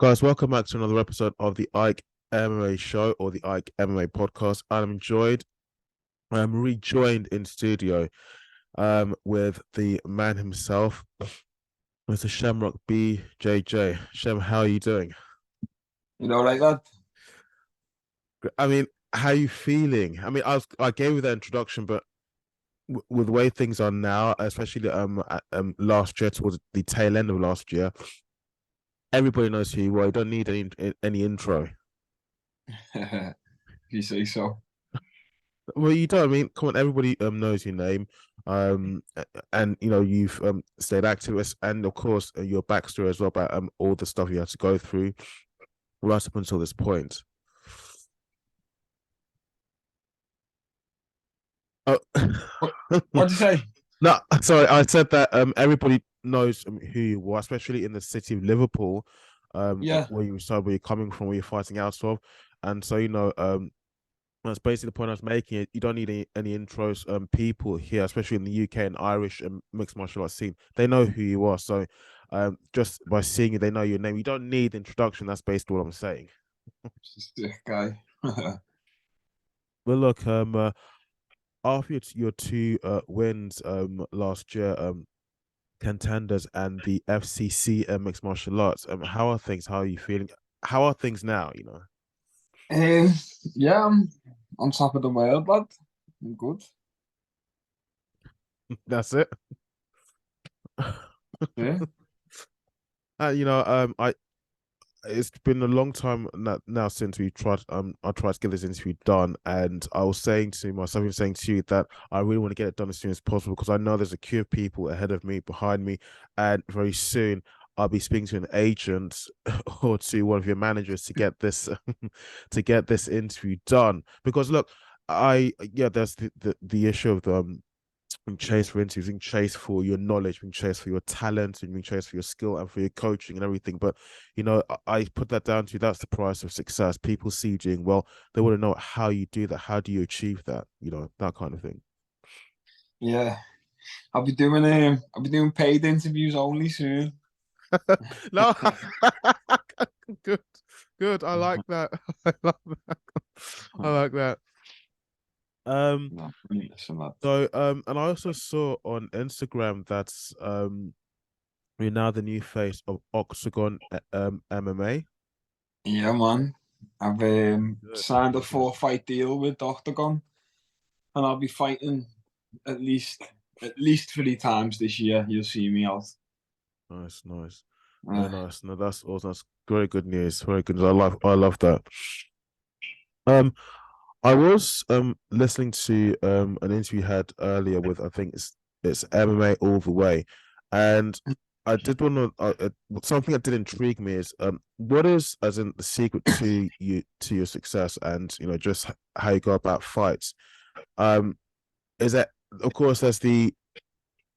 Guys, welcome back to another episode of the Ike MMA show or the Ike MMA podcast. I'm rejoined in studio with the man himself, Mr. Shemrock Bjj. Shem, how are you doing? Like that. I mean, how are you feeling? I gave you the introduction, but with the way things are now, especially last year towards the tail end of last year, everybody knows who you are. You don't need any intro. If you say so. Well, you don't. I mean, come on, everybody knows your name, and you've stayed active, and of course your backstory as well about all the stuff you had to go through right up until this point. Oh, What'd you say? no, sorry, I said that everybody knows who you are, especially in the city of Liverpool, Yeah. where you're coming from, where you're fighting out of, and so that's basically the point I was making. You don't need any intros. People here, especially in the UK and Irish and mixed martial arts scene, they know who you are. So, just by seeing you, they know your name. You don't need introduction. That's basically what I'm saying. Sick guy. Well, look, after your two wins last year, contenders and the FCC mixed martial arts, how are things? How are you feeling? How are things now? Um, yeah, I'm on top of the world, lad. I'm good. That's it. Yeah. I it's been a long time now since we tried I tried to get this interview done, and I was saying to myself, I'm saying to you that I really want to get it done as soon as possible because I know there's a queue of people ahead of me, behind me, and very soon I'll be speaking to an agent or to one of your managers to get this to get this interview done. Because look, there's the issue of being chased for interviews, being chased for your knowledge, being chased for your talent, and being chased for your skill and for your coaching and everything. But I put that down to that's the price of success. People see you doing well, they want to know how you do that, how do you achieve that, that kind of thing. Yeah. I'll be doing paid interviews only soon. No, good, good. I like that. I love that. I like that. Um, No, listen, lad. and I also saw on Instagram that's you're now the new face of Octagon MMA. Yeah, man. I've Good. signed a 4-fight deal with Octagon, and I'll be fighting at least at least 3 times this year. You'll see me out. Nice, nice. Very Uh, nice. No, that's awesome. That's very good news. Very good news. I love that. Um, I was listening to an interview you had earlier with, I think it's MMA all the way, and I did want to something that did intrigue me is what is, as in, the secret to your success, and just how you go about fights. Is that, of course, there's the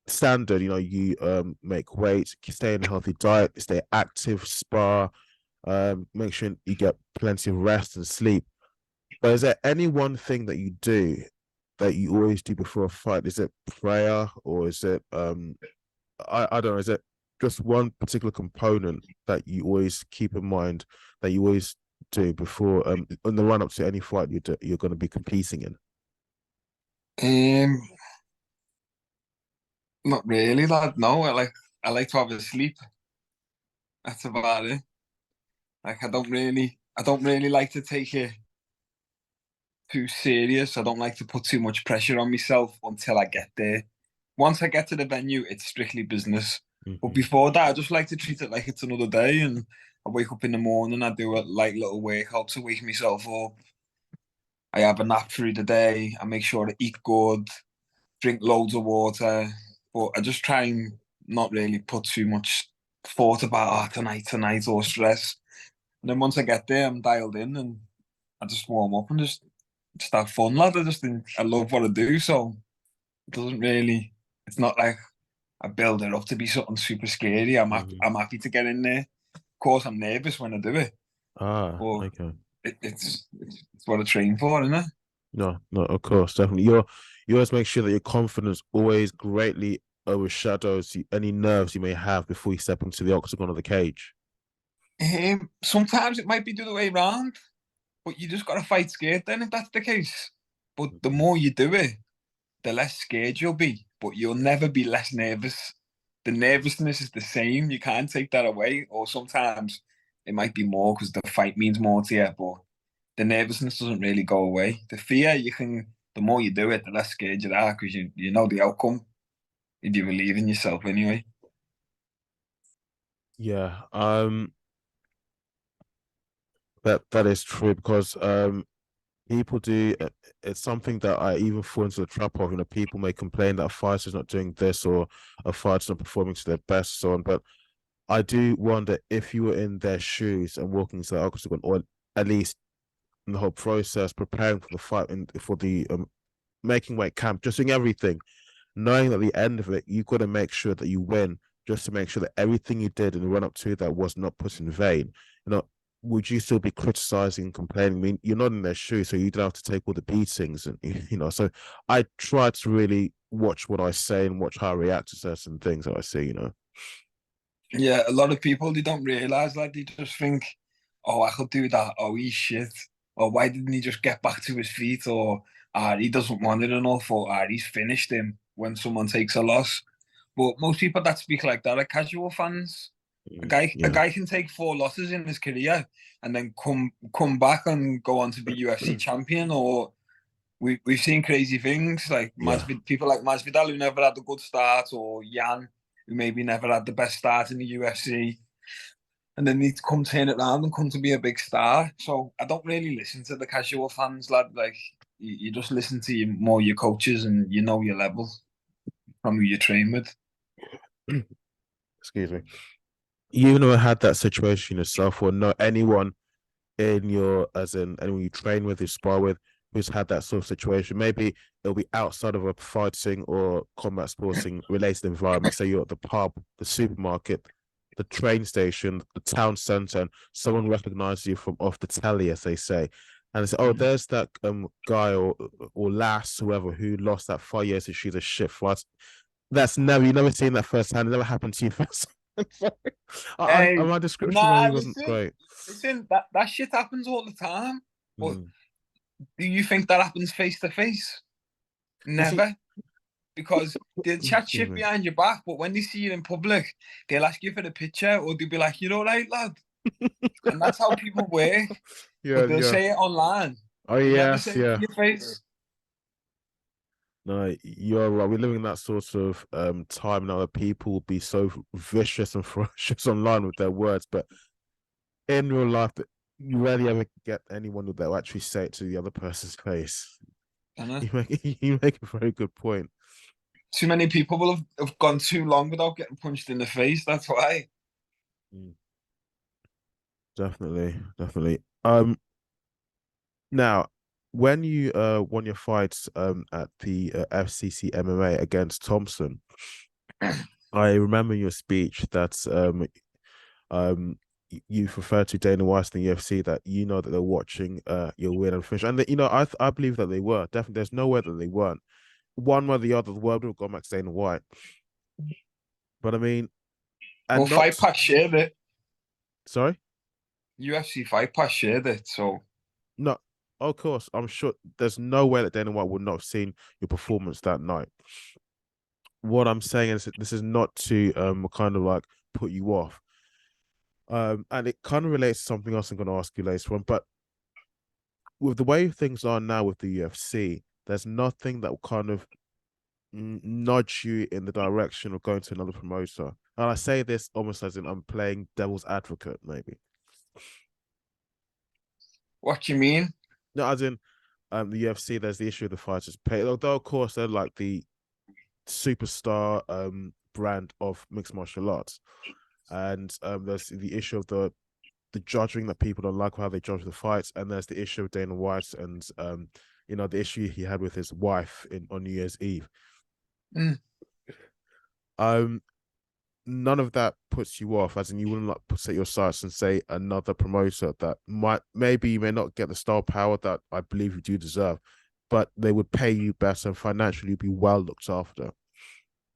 standard, you make weight, stay in a healthy diet, stay active, spar, make sure you get plenty of rest and sleep. But is there any one thing that you do that you always do before a fight? Is it prayer, or is it I don't know, is it just one particular component that you always keep in mind, that you always do before in the run up to any fight you're going to be competing in? um, Not really, lad. No, I like to have a sleep. That's about it. Like I don't really like to take it too serious. I don't like to put too much pressure on myself until I get there. Once I get to the venue, it's strictly business. But Mm-hmm. before that, I just like to treat it like it's another day. And I wake up in the morning, I do a light little workout to wake myself up. I have a nap through the day. I make sure to eat good, drink loads of water. But I just try and not really put too much thought about tonight, or stress. And then once I get there, I'm dialed in and I just warm up and just have fun, lad. I love what I do, so it doesn't really. It's not like I build it up to be something super scary. Mm-hmm. I'm happy to get in there. Of course, I'm nervous when I do it, Ah, but okay. it's what I train for, isn't it? No, no, of course, definitely. You always make sure that your confidence always greatly overshadows any nerves you may have before you step into the octagon of the cage. Sometimes it might be the other way around, but you just got to fight scared then if that's the case. But the more you do it, the less scared you'll be, but you'll never be less nervous. The nervousness is the same. You can't take that away. Or sometimes it might be more because the fight means more to you, but the nervousness doesn't really go away. The fear, the more you do it, the less scared you are because you know the outcome if you believe in yourself anyway. Yeah, that is true because people do it's something that I even fall into the trap of. You know, people may complain that a fighter's not doing this or a fighter's not performing to their best, so on. But I do wonder if you were in their shoes and walking into the octagon, or at least in the whole process, preparing for the fight and for the making weight camp, just doing everything, knowing that at the end of it, you've got to make sure that you win, just to make sure that everything you did in the run up to that was not put in vain. You know, would you still be criticizing and complaining? I mean, you're not in their shoes, so you don't have to take all the beatings, and you know. So I try to really watch what I say and watch how I react to certain things that I see. You know. Yeah, a lot of people they don't realize that they just think, "Oh, I could do that." Oh, he's shit. Or why didn't he just get back to his feet? Or he doesn't want it enough. Or he's finished him when someone takes a loss. But most people that speak like that are casual fans. A Yeah. guy can take 4 losses in his career and then come back and go on to be UFC champion. Or we've seen crazy things like Yeah. people like Masvidal who never had a good start, or Jan who maybe never had the best start in the UFC, and then need to come turn it around and come to be a big star. So I don't really listen to the casual fans, lad. Like you just listen to your coaches and you know your level from who you train with. Excuse me. You never had that situation yourself, or know anyone in your, as in anyone you train with, you spar with, who's had that sort of situation? Maybe it'll be outside of a fighting or combat sporting related environment. Say you're at the pub, the supermarket, the train station, the town centre, and someone recognizes you from off the telly, as they say. And they say, oh, there's that guy or lass, whoever, who lost that fight years. She's a shit fight. That's never, you never seen that firsthand. It never happened to you first. My description Nah, maybe wasn't great. listen. That shit happens all the time. But Mm. do you think that happens face to face? You see, Never, because they'll chat excuse shit me. behind your back, but when they see you in public, they'll ask you for the picture, or they'll be like, "You all right, lad?" And that's how people work. Yeah, But they'll yeah. say it online. Oh They never yes, say it to yeah. your face. No, you're right. We're living in that sort of time now that people will be so vicious and ferocious online with their words, but in real life, you rarely ever get anyone that will actually say it to the other person's face. You know? You make a very good point. Too many people will have gone too long without getting punched in the face. That's why. Mm, definitely, definitely. Now, when you won your fights at the FCCMMA against Thompson, I remember in your speech that you referred to Dana White in the UFC, that you know that they're watching your win and finish, and that, you know, I believe that they were definitely. There's no way that they weren't. One way or the other, the world would have gone back to Dana White. But I mean, Well, and Fight not Pass shared it. sorry, UFC Fight Pass shared it. So no. Of course, I'm sure there's no way that Dana White would not have seen your performance that night. What I'm saying is that this is not to kind of like put you off. And it kind of relates to something else I'm going to ask you later on. But with the way things are now with the UFC, there's nothing that will kind of nudge you in the direction of going to another promoter. And I say this almost as in I'm playing devil's advocate, maybe. what do you mean? No, as in the UFC, there's the issue of the fighters pay. Although of course they're like the superstar brand of mixed martial arts. And there's the issue of the judging, that people don't like how they judge the fights, and there's the issue of Dana White and you know, the issue he had with his wife on New Year's Eve. Mm. Um, none of that puts you off, as in you wouldn't like set your sights and say another promoter that might, maybe you may not get the star power that I believe you do deserve, but they would pay you better and financially you'd be well looked after.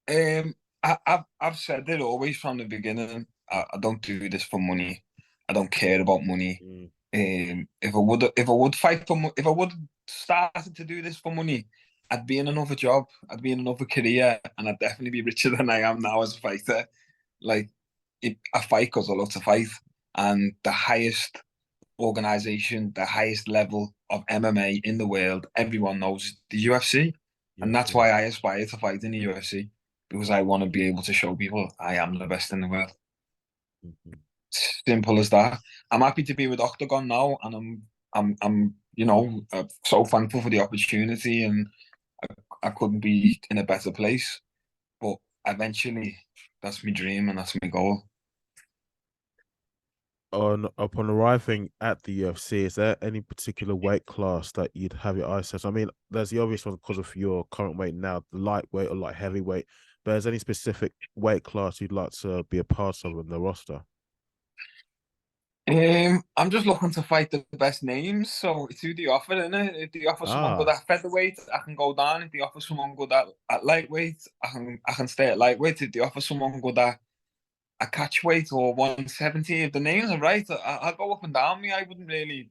I've said it always from the beginning. I don't do this for money. I don't care about money. Mm. If I would fight for if I would started to do this for money, I'd be in another job, I'd be in another career, and I'd definitely be richer than I am now as a fighter. Like, I fight because I love to fight, and the highest organization, the highest level of MMA in the world, everyone knows the UFC, and that's UFC. why I aspire to fight in the UFC because I want to be able to show people I am the best in the world. Mhm. Simple as that. I'm happy to be with Octagon now, and I'm so thankful for the opportunity, and I couldn't be in a better place. But eventually, that's my dream and that's my goal. Upon arriving at the UFC, is there any particular weight class that you'd have your eyes set? I mean, there's the obvious one because of your current weight now, the lightweight or light heavyweight. But is there any specific weight class you'd like to be a part of in the roster? I'm just looking to fight the best names. So it's who they offer, innit? If they offer someone good Ah, at featherweight, I can go down. If they offer someone good at lightweight, I can stay at lightweight. If they offer someone good at a catch weight or 170, if the names are right, I'll go up and down. Me, I wouldn't really.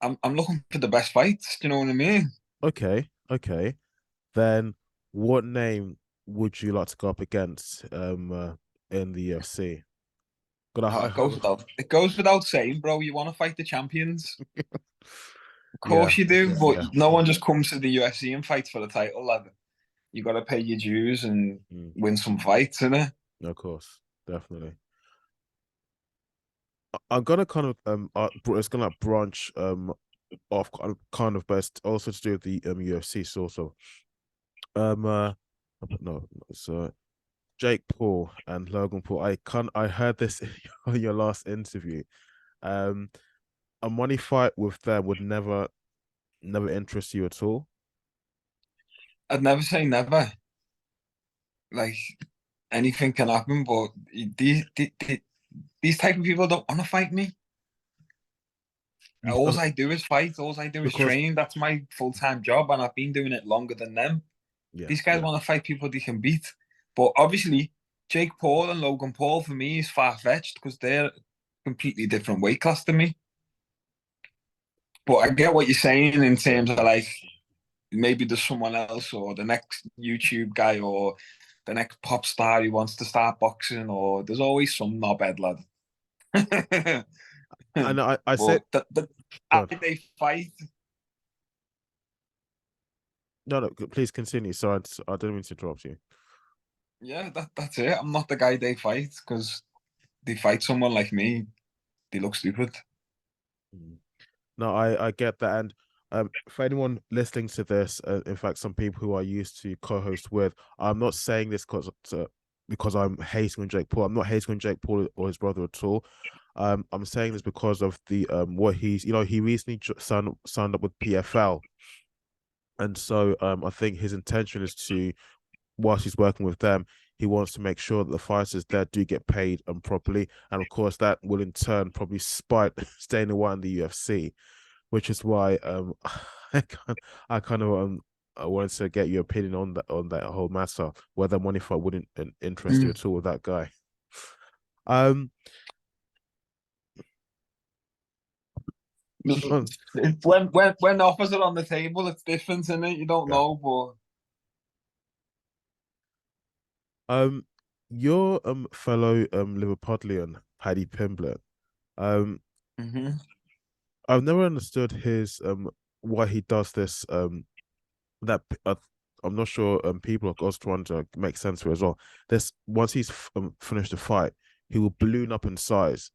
I'm looking for the best fights. Do you know what I mean? okay, okay. Then what name would you like to go up against in the UFC? But No, I hope it goes without saying, bro. You want to fight the champions, of yeah, course you do. But yeah. no one just comes to the UFC and fights for the title, lad. You got to pay your dues and Mm, win some fights, innit? of course, definitely. I'm gonna kind of it's gonna branch off but it's also to do with the UFC sort of uh no so Jake Paul and Logan Paul. I heard this on your last interview. Um, a money fight with them would never interest you at all. I'd never say never. Like, anything can happen, but these type of people don't want to fight me. All I do is fight. All I do is Because train. That's my full-time job, and I've been doing it longer than them. yeah, These guys yeah. want to fight people they can beat. But obviously, Jake Paul and Logan Paul for me is far-fetched because they're completely different weight class to me. But I get what you're saying in Yeah. terms of like maybe there's someone else or the next YouTube guy or the next pop star who wants to start boxing, or there's always some knobhead lad. And I said But how God. they fight, No, please continue. Sorry, I didn't mean to interrupt you. yeah, that's it. I'm not the guy they fight because they fight someone like me. They look stupid. Mm. No, I get that, and for anyone listening to this, in fact, some people who I used to co-host with, I'm not saying this because I'm hating on Jake Paul. I'm not hating on Jake Paul or his brother at all. I'm saying this because of the what he's he recently signed up with PFL, and so I think his intention is to, whilst he's working with them, he wants to make sure that the fighters there do get paid properly, and of course that will in turn probably spite staying away in the UFC, which is why I kind of I wanted to get your opinion on that whole matter, whether money fight wouldn't interest you Mm. at all with that guy. Um, um, When the offers are on the table, it's different, isn't it? You don't yeah. know, but Um, your fellow Liverpudlian Paddy Pimblett. Um, hmm I've never understood his why he does this that I'm not sure people are also trying to make sense of it as well. This once he's finished the fight, he will balloon up in size.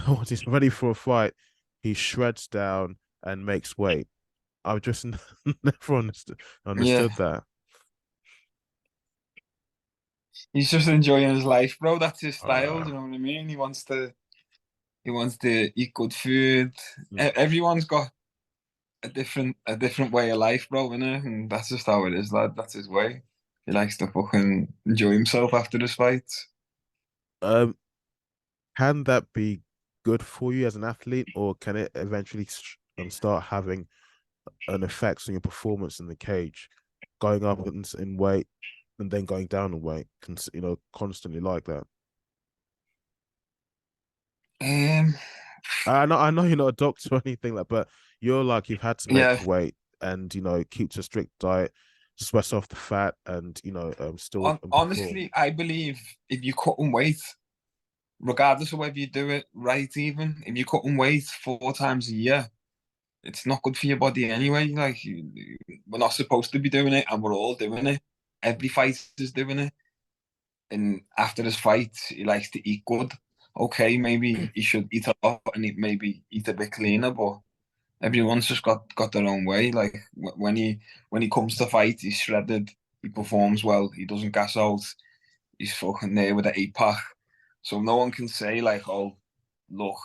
Once he's ready for a fight, he shreds down and makes weight. I've just never yeah, understood that. he's just enjoying his life, bro. That's his style. Uh, Do you know what I mean? He wants to eat good food. mm. Everyone's got a different way of life, bro, innit? And that's just how it is, lad. That's his way. He likes to fucking enjoy himself after his fights. um, can that be good for you as an athlete, or can it eventually start having an effect on your performance in the cage, going up in weight and then going down in weight, constantly like that? Um, I know you're not a doctor or anything like, but you're like you've had to make yeah. weight and keep to a strict diet, sweat off the fat, and still perform. Honestly, I believe if you're cutting weight, regardless of whether you do it right, even if you're cutting weight 4 times a year, it's not good for your body anyway. Like we're not supposed to be doing it, and we're all doing it. Every fighter is doing it, and after this fight, he likes to eat good. Okay, maybe he should eat a lot and maybe eat a bit cleaner, but everyone's just got their own way. Like when he comes to fight, he's shredded. He performs well. He doesn't gas out. He's fucking there with the 8 pack. So no one can say like, oh, look,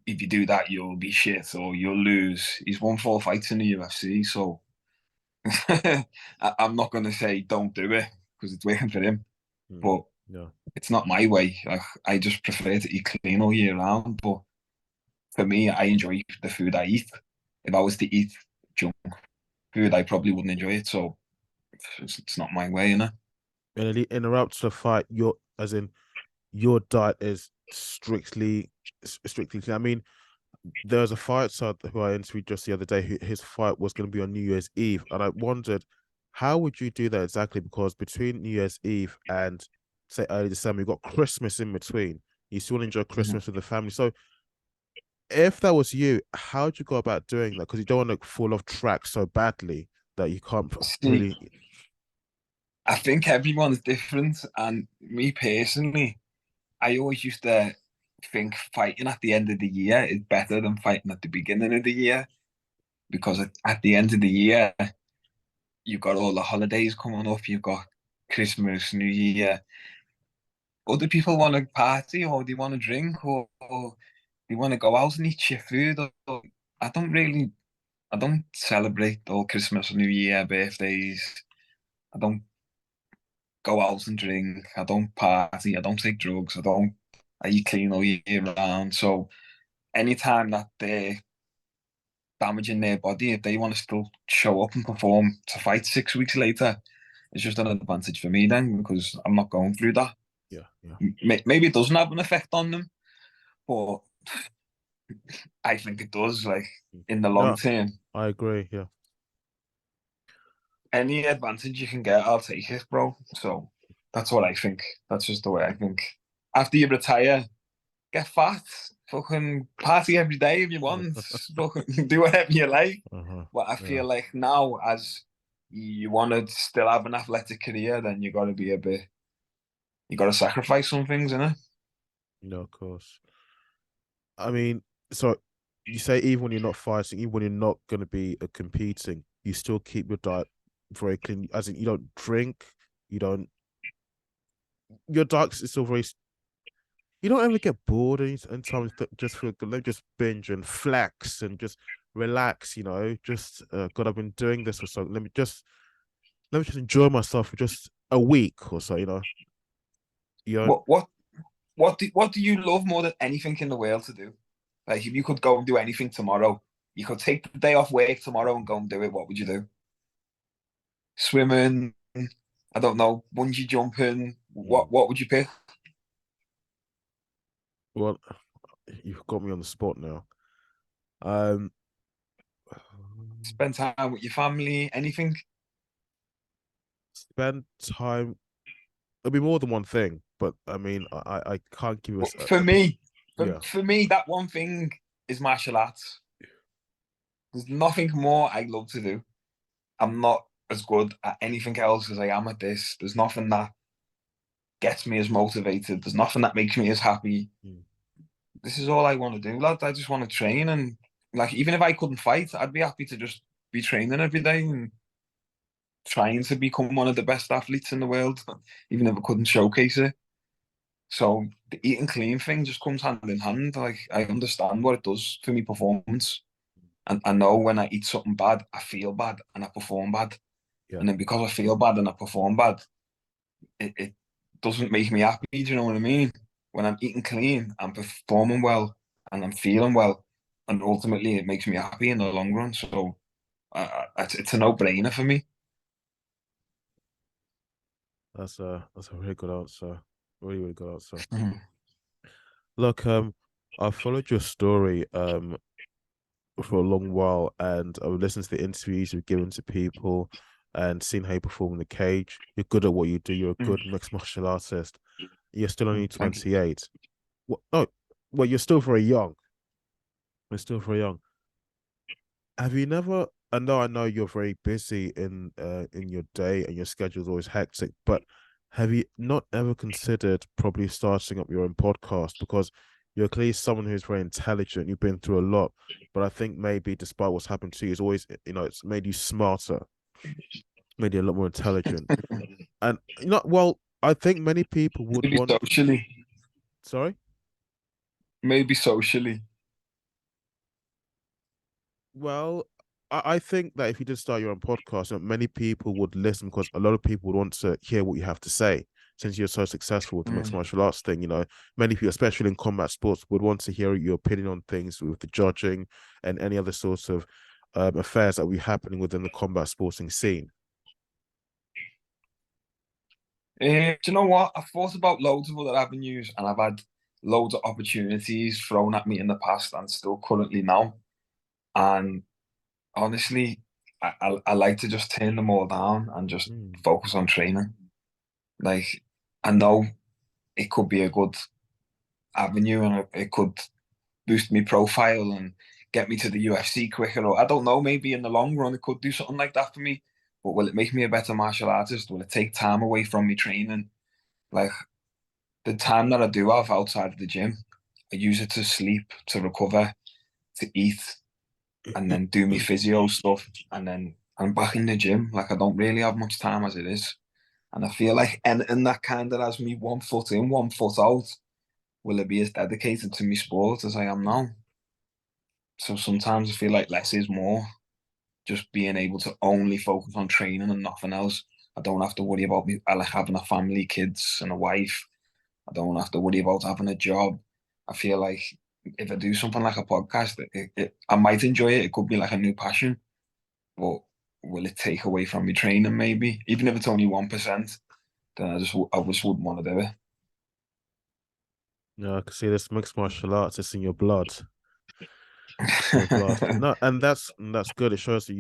if you do that, you'll be shit or you'll lose. He's won 4 fights in the UFC, so I'm not gonna say don't do it because it's working for him. Mm, But yeah. it's not my way. Like, I just prefer to eat clean all year round. But for me, I enjoy the food I eat. If I was to eat junk food, I probably wouldn't enjoy it. So it's not my way, you know. And it interrupts the fight. As in, your diet is strictly clean. I mean, there was a fighter who I interviewed just the other day. His fight was going to be on New Year's Eve, and I wondered, how would you do that exactly? Because between New Year's Eve and say early December, you've got Christmas in between. You still enjoy Mhm. Christmas with the family. So if that was you, how would you go about doing that? Because you don't want to fall off track so badly that you can't See, really. I think everyone's different, and me personally, I always used to think fighting at the end of the year is better than fighting at the beginning of the year because at the end of the year, you've got all the holidays coming up, you've got Christmas, New Year. Other people want to party or they want to drink or they want to go out and eat shit food. Or, I don't really, I don't celebrate all Christmas, New Year, birthdays. I don't go out and drink. I don't party. I don't take drugs. I eat clean all year round. So anytime that they're damaging their body, if they want to still show up and perform to fight 6 weeks later, it's just an advantage for me then because I'm not going through that. Yeah, yeah. Maybe it doesn't have an effect on them, but I think it does. Like in the long No, term, I agree. Yeah. any advantage you can get, I'll take it, bro. So that's what I think. That's just the way I think. After you retire, get fat, fucking party every day if you want, fucking do whatever you like. Uh-huh. But I Yeah. feel like now, as you want to still have an athletic career, then you got to sacrifice some things, innit? No, of course. I mean, so you say even when you're not fighting, even when you're not going to be competing, you still keep your diet very clean. As in, you don't drink, you don't. Your diet is still very. You don't ever get bored and times just feel good. Let me just binge and flex and just relax. Just God, I've been doing this for so. Let me just enjoy myself for just a week or so. You don't. What what what do you love more than anything in the world to do? Like if you could go and do anything tomorrow, you could take the day off work tomorrow and go and do it. What would you do? Swimming? I don't know. Bungee jumping? Mm. What would you pick? Well, you've got me on the spot now. Um, Spend time with your family? Anything? spend time. It'll be more than one thing, but I mean, I can't give us For me, yeah. for me, that one thing is martial arts. There's nothing more I love to do. I'm not as good at anything else as I am at this. There's nothing that gets me as motivated. There's nothing that makes me as happy. Mm. This is all I want to do, lad. I just want to train and like even if I couldn't fight, I'd be happy to just be training every day and trying to become one of the best athletes in the world, even if I couldn't showcase it. So the eating clean thing just comes hand in hand. Like I understand what it does for me performance. And I know when I eat something bad, I feel bad and I perform bad. Yeah, And then because I feel bad and I perform bad, it doesn't make me happy. Do you know what I mean? When I'm eating clean, I'm performing well and I'm feeling well, and ultimately it makes me happy in the long run. So it's a no-brainer for me. that's a really good answer. Really, really good answer. Mhm. Look, I followed your story for a long while, and I would listen to the interviews you've given to people and seen how you perform in the cage. You're good at what you do. You're a Mm, good mixed martial artist. You're still only thank you. 28. What? Oh, well, you're still very young. You're still very young. Have you never? I know you're very busy in your day and your schedule's always hectic, but have you not ever considered probably starting up your own podcast? Because you're clearly someone who's very intelligent, you've been through a lot, but I think maybe despite what's happened to you, it's always, it's made you smarter, made you a lot more intelligent. And well, I think many people would Maybe want, socially. sorry. Maybe socially. Well, I think that if you did start your own podcast, many people would listen because a lot of people would want to hear what you have to say. Since you're so successful with the mixed Mm. martial arts thing, many people, especially in combat sports, would want to hear your opinion on things with the judging and any other sorts of affairs that will be happening within the combat sporting scene. Do you know what? I've thought about loads of other avenues and I've had loads of opportunities thrown at me in the past and still currently now. And honestly, I like to just turn them all down and just Mm. focus on training. Like, I know it could be a good avenue and it could boost me profile and get me to the UFC quicker. Or I don't know, maybe in the long run it could do something like that for me. But will it make me a better martial artist? Will it take time away from me training? Like the time that I do have outside of the gym, I use it to sleep, to recover, to eat, and then do me physio stuff. And then I'm back in the gym. Like I don't really have much time as it is. And I feel like anything that kind of has me 1 foot in, 1 foot out, will it be as dedicated to me sport as I am now? So sometimes I feel like less is more. Just being able to only focus on training and nothing else. I don't have to worry about me. I like having a family, kids, and a wife. I don't have to worry about having a job. I feel like if I do something like a podcast, I might enjoy it. It could be like a new passion, but will it take away from me training? Maybe even if it's only 1%, then I just wouldn't want to do it. I can see this mixed martial arts. It's in your blood. Your blood. No, and that's good. It shows that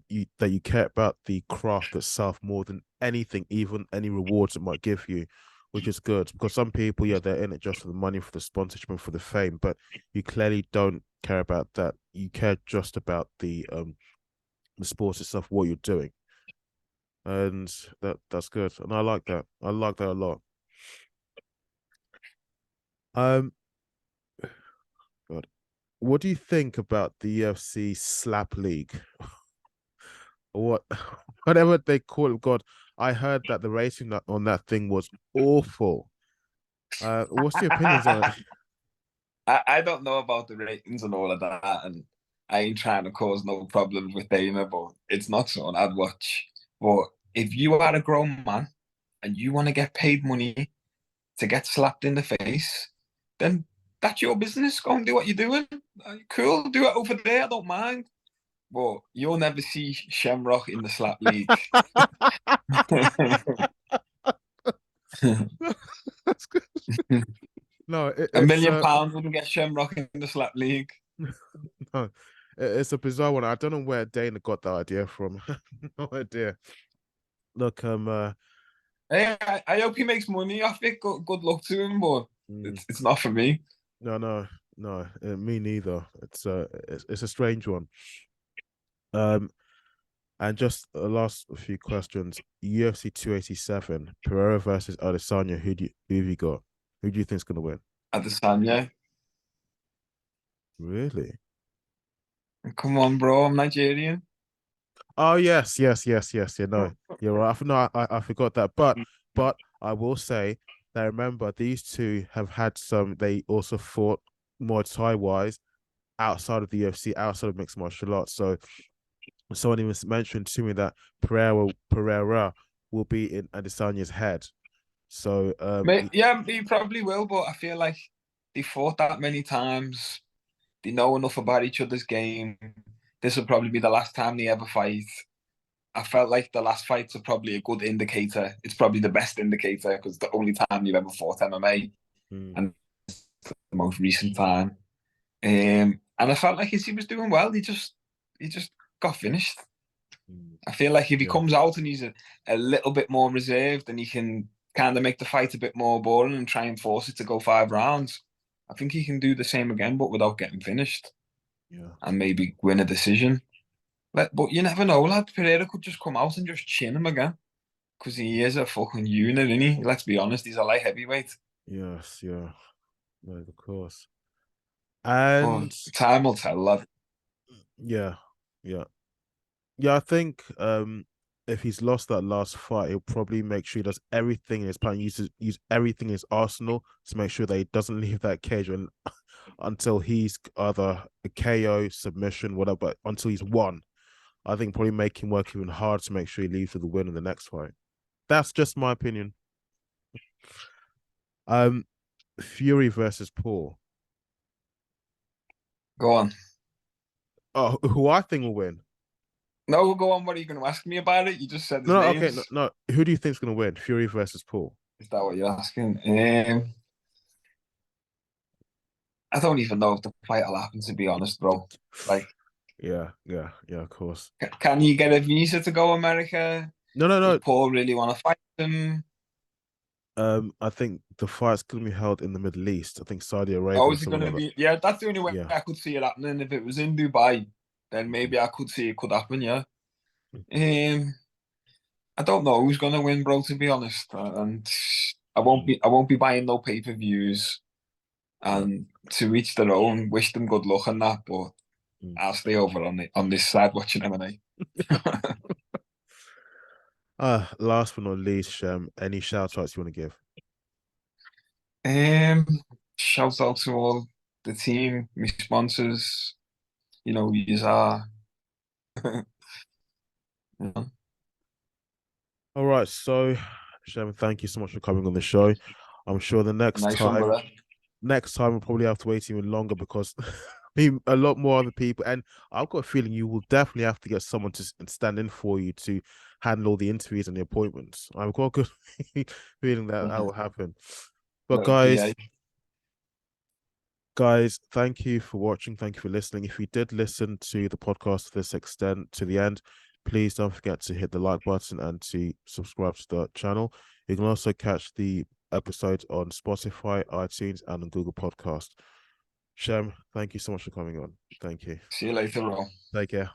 you care about the craft itself more than anything, even any rewards it might give you, which is good. Because some people, yeah, they're in it just for the money, for the sponsorship, and for the fame, but you clearly don't care about that. You care just about the sports itself, what you're doing, and that's good. And I like that. I like that a lot. Um, God, what do you think about the UFC Slap League? What whatever they call it. God, I heard that the rating on that thing was awful. What's your opinions on it? I don't know about the ratings and all of that, and I ain't trying to cause no problems with Dana, but it's not something I'd watch. But if you are a grown man and you want to get paid money to get slapped in the face, then that's your business. Go and do what you're doing. Cool, do it over there. I don't mind. But you'll never see Shemrock in the slap league. That's good. No, A it's million pounds wouldn't get Shemrock in the slap league. no, it's a bizarre one. I don't know where Dana got that idea from. No idea. Look, Hey, I hope he makes money off it. Good luck to him, but mm, it's not for me. no, me neither. It's a strange one. Um, and just the last few questions. UFC 287, Pereira versus Adesanya. Who have you got? Who do you think's gonna win? Adesanya, Really? come on, bro. I'm Nigerian. Oh yes. Yeah, no, you're right. No, I forgot that. But I will say that remember these two have had some. They also fought Muay Thai wise outside of the UFC, outside of mixed martial arts. So someone even mentioned to me that Pereira will be in Adesanya's head. So Yeah, he probably will, but I feel like they fought that many times. They know enough about each other's game. This will probably be the last time they ever fight. I felt like the last fights are probably a good indicator. It's probably the best indicator because the only time you've ever fought MMA mm, and the most recent time. And I felt like as he was doing well, he just got finished. I feel like if he Yeah. comes out and he's a little bit more reserved and he can kind of make the fight a bit more boring and try and force it to go 5 rounds, I think he can do the same again, but without getting finished Yeah. and maybe win a decision. But you never know, lad. Pereira could just come out and just chin him again because he is a fucking unit, isn't he? Let's be honest, he's a light heavyweight. Yes, yeah. No, of course. But And time will tell, lad. yeah, yeah. Yeah, I think if he's lost that last fight, he'll probably make sure he does everything in his plan, use everything in his arsenal to make sure that he doesn't leave that cage until he's either a KO, submission, whatever, but until he's won. I think probably make him work even hard to make sure he leaves with the win in the next fight. That's just my opinion. Fury versus Paul. Go on. Oh, who I think will win? No, go on. What are you going to ask me about it? You just said his No, okay, names. no. Who do you think's going to win? Fury versus Paul. Is that what you're asking? I don't even know if the fight will happen, to be honest, bro. Like, Yeah, of course. can you get a visa to go America? No, Does no. Paul really want to fight him? I think the fight's going to be held in the Middle East. I think Saudi Arabia Oh, or is it going something to like that. be? Yeah, that's the only way Yeah. I could see it happening. If it was in Dubai, then maybe I could see it could happen. Yeah. I don't know who's going to win, bro. To be honest, and I won't be buying no pay-per-views. Yeah. And to each their own. Wish them good luck and that, but I'll stay over on this side watching MMA. Last but not least, Shem, any shout outs you want to give? Um, Shout out to all the team, my sponsors. You know, yous are. You know, All right, so Shem, thank you so much for coming on the show. I'm sure the nice one, brother. next time we'll probably have to wait even longer because a lot more other people, and I've got a feeling you will definitely have to get someone to stand in for you to handle all the interviews and the appointments. I've got a good feeling that that will happen. But Yeah, guys, thank you for watching. Thank you for listening. If you did listen to the podcast to this extent to the end, please don't forget to hit the like button and to subscribe to the channel. You can also catch the episodes on Spotify, iTunes, and on Google Podcast. Shem, thank you so much for coming on. Thank you. see you later, bro. Take care.